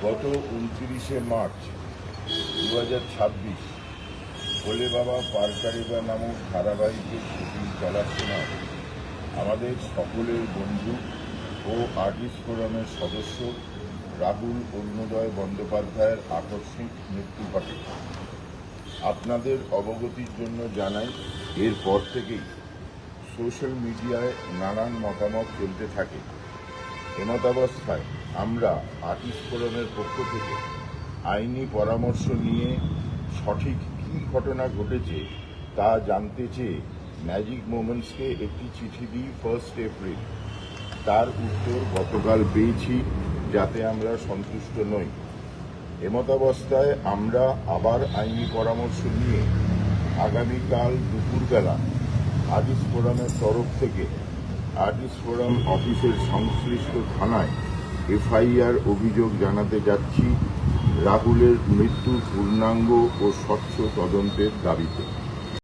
গত 29শে মার্চ 2026 ভোলে বাবা পারকারেবা নামক ধারাবাহিকের শুটিং চলার সময় আমাদের সকলের বন্ধু ও আর্টিস্ট ফোরামের সদস্য রাহুল অরুণোদয় বন্দ্যোপাধ্যায়ের আকস্মিক মৃত্যু ঘটে। আপনাদের অবগতির জন্য জানাই, এরপর থেকেই সোশ্যাল মিডিয়ায় নানান মতামত চলতে থাকে। এমতাবস্থায় আমরা আর্টিস্ট ফোরামের পক্ষ থেকে আইনি পরামর্শ নিয়ে সঠিক কী ঘটনা ঘটেছে তা জানতে চেয়ে ম্যাজিক মোমেন্টসকে একটি চিঠি দিই 1 এপ্রিল। তার উত্তর গতকাল পেয়েছি, যাতে আমরা সন্তুষ্ট নই। এমতাবস্থায় আমরা আবার আইনি পরামর্শ নিয়ে আগামীকাল দুপুরবেলা আর্টিস্ট ফোরামের তরফ থেকে আর্টিস্ট ফোরাম অফিসের সংশ্লিষ্ট থানায় এফআইআর অভিযোগ জানাতে যাচ্ছি রাহুলের মৃত্যুর পূর্ণাঙ্গ ও স্বচ্ছ তদন্তের দাবিতে।